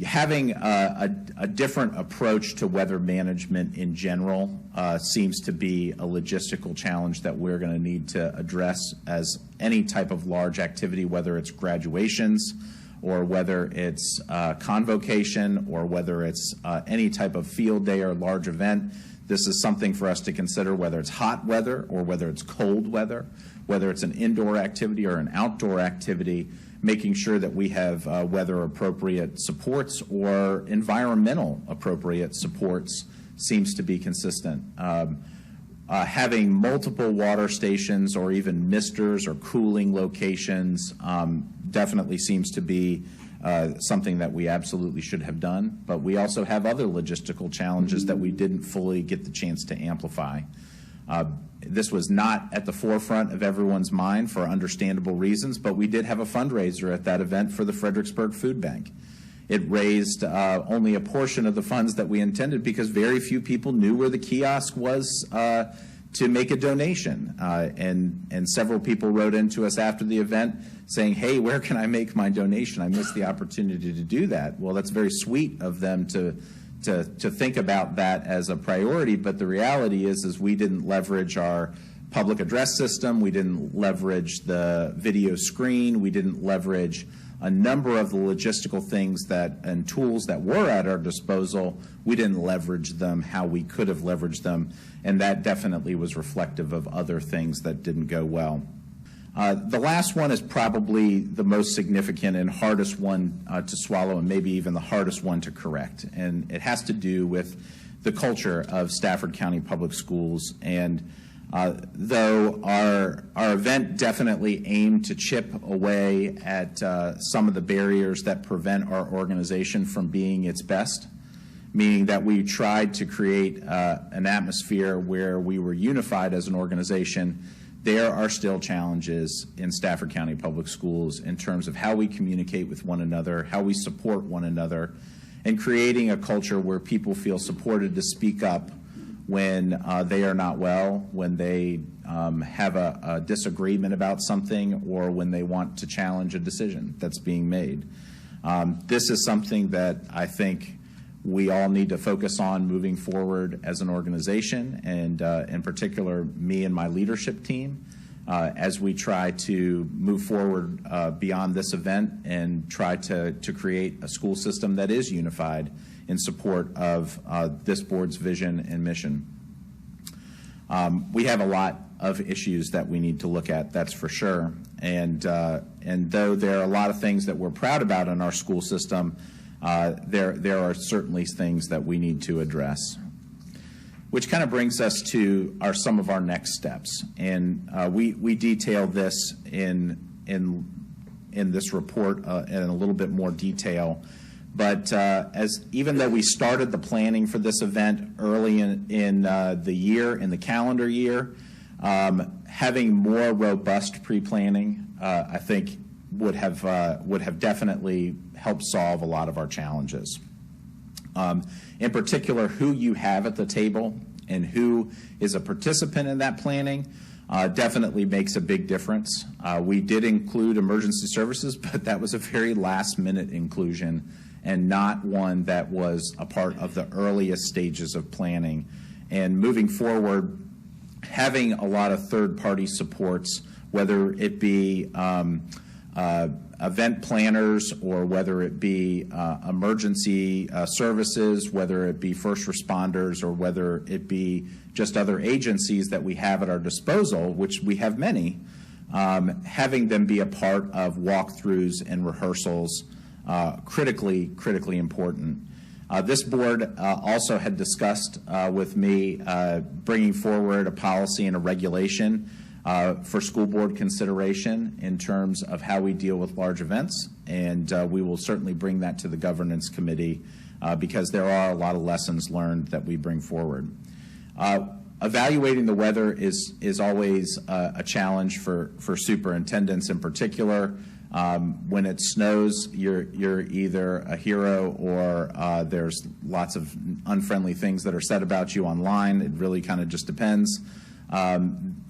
having a different approach to weather management in general seems to be a logistical challenge that we're going to need to address as any type of large activity, whether it's graduations or whether it's convocation or whether it's any type of field day or large event. This is something for us to consider, whether it's hot weather or whether it's cold weather, whether it's an indoor activity or an outdoor activity, making sure that we have weather-appropriate supports or environmental-appropriate supports seems to be consistent. Having multiple water stations or even misters or cooling locations definitely seems to be something that we absolutely should have done, but we also have other logistical challenges that we didn't fully get the chance to amplify. This was not at the forefront of everyone's mind for understandable reasons, but we did have a fundraiser at that event for the Fredericksburg Food Bank. It raised only a portion of the funds that we intended because very few people knew where the kiosk was to make a donation. And several people wrote into us after the event saying, hey, where can I make my donation? I missed the opportunity to do that. Well, that's very sweet of them to think about that as a priority, but the reality is we didn't leverage our public address system, we didn't leverage the video screen, we didn't leverage a number of the logistical things and tools that were at our disposal. We didn't leverage them how we could have leveraged them, and that definitely was reflective of other things that didn't go well. The last one is probably the most significant and hardest one to swallow, and maybe even the hardest one to correct. And it has to do with the culture of Stafford County Public Schools. And though our event definitely aimed to chip away at some of the barriers that prevent our organization from being its best, meaning that we tried to create an atmosphere where we were unified as an organization, there are still challenges in Stafford County Public Schools in terms of how we communicate with one another, how we support one another, and creating a culture where people feel supported to speak up when they are not well, when they have a disagreement about something, or when they want to challenge a decision that's being made. This is something that I think we all need to focus on moving forward as an organization, and in particular, me and my leadership team, as we try to move forward beyond this event and try to create a school system that is unified in support of this board's vision and mission. We have a lot of issues that we need to look at, that's for sure, and though there are a lot of things that we're proud about in our school system, there are certainly things that we need to address, which kind of brings us to some of our next steps. And we detail this in this report in a little bit more detail. But even though we started the planning for this event early in the year, in the calendar year, having more robust pre-planning, I think, would have definitely helped solve a lot of our challenges. In particular, who you have at the table and who is a participant in that planning definitely makes a big difference. We did include emergency services, but that was a very last-minute inclusion and not one that was a part of the earliest stages of planning. And moving forward, having a lot of third-party supports, whether it be event planners or whether it be emergency services, whether it be first responders, or whether it be just other agencies that we have at our disposal, which we have many, having them be a part of walkthroughs and rehearsals, critically important. This board also had discussed with me bringing forward a policy and a regulation for school board consideration in terms of how we deal with large events, and we will certainly bring that to the governance committee because there are a lot of lessons learned that we bring forward. Evaluating the weather is always a challenge for superintendents in particular. When it snows, you're either a hero or there's lots of unfriendly things that are said about you online. It really kind of just depends.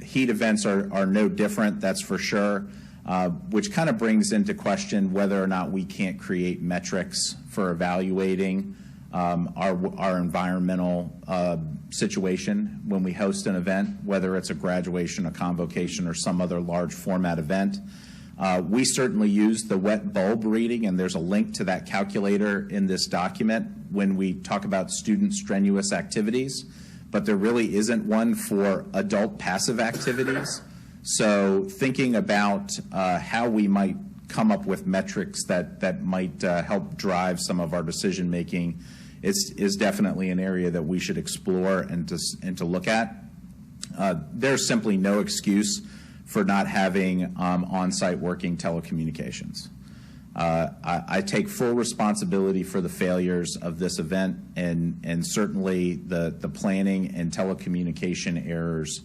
Heat events are no different, that's for sure. which kind of brings into question whether or not we can't create metrics for evaluating our environmental situation when we host an event, whether it's a graduation, a convocation, or some other large format event. We certainly use the wet bulb reading, and there's a link to that calculator in this document when we talk about student strenuous activities, but there really isn't one for adult passive activities. So thinking about how we might come up with metrics that might help drive some of our decision making is definitely an area that we should explore and to look at. There's simply no excuse for not having on-site working telecommunications. I take full responsibility for the failures of this event, and certainly the planning and telecommunication errors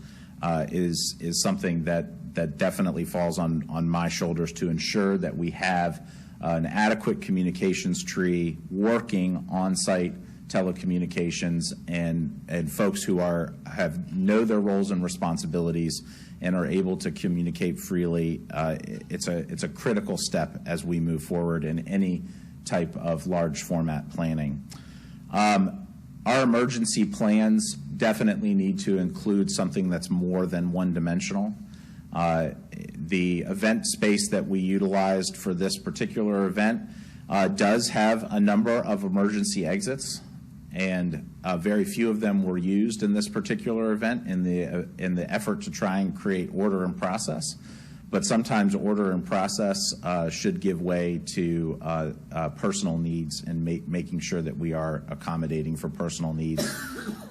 is something that definitely falls on my shoulders to ensure that we have an adequate communications tree working on-site telecommunications and folks who know their roles and responsibilities and are able to communicate freely. It's a critical step as we move forward in any type of large format planning. Our emergency plans definitely need to include something that's more than one-dimensional. The event space that we utilized for this particular event does have a number of emergency exits, and very few of them were used in this particular event in the effort to try and create order and process. But sometimes order and process should give way to personal needs and making sure that we are accommodating for personal needs.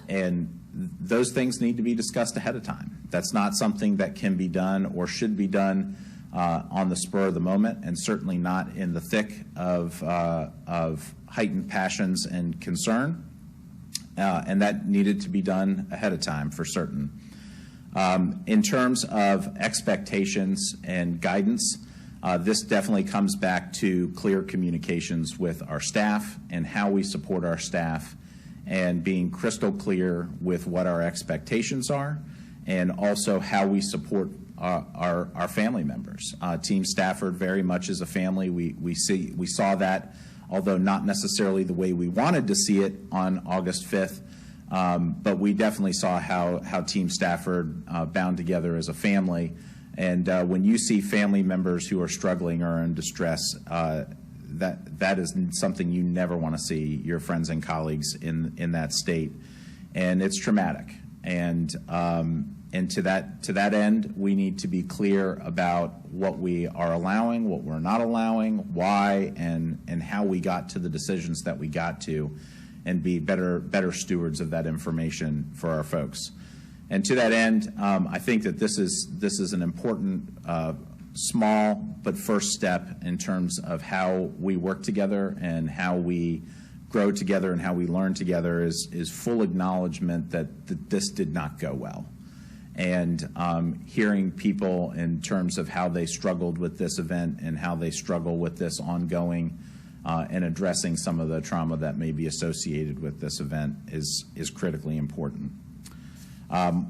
And those things need to be discussed ahead of time. That's not something that can be done or should be done on the spur of the moment, and certainly not in the thick of heightened passions and concern. And that needed to be done ahead of time for certain. In terms of expectations and guidance, this definitely comes back to clear communications with our staff and how we support our staff, and being crystal clear with what our expectations are, and also how we support our family members. Team Stafford very much is a family. We saw that, although not necessarily the way we wanted to see it on August 5th, but we definitely saw how Team Stafford bound together as a family. And when you see family members who are struggling or in distress, that is something you never want to see your friends and colleagues in that state, and it's traumatic. And to that end, we need to be clear about what we are allowing, what we're not allowing, why, and how we got to the decisions that we got to, and be better stewards of that information for our folks. And to that end, I think that this is an important small but first step in terms of how we work together and how we grow together and how we learn together is full acknowledgement that this did not go well. And hearing people in terms of how they struggled with this event and how they struggle with this ongoing and addressing some of the trauma that may be associated with this event is critically important.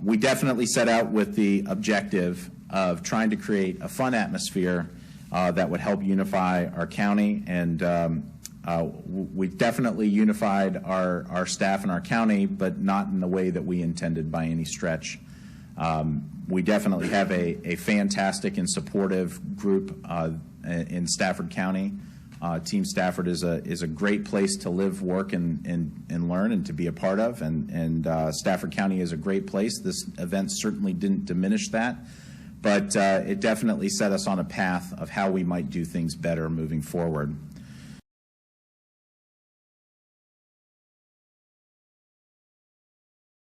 We definitely set out with the objective of trying to create a fun atmosphere that would help unify our county, and we definitely unified our staff and our county, but not in the way that we intended by any stretch. We definitely have a fantastic and supportive group in Stafford County. Team Stafford is a great place to live, work, and learn, and to be a part of. And Stafford County is a great place. This event certainly didn't diminish that, but it definitely set us on a path of how we might do things better moving forward.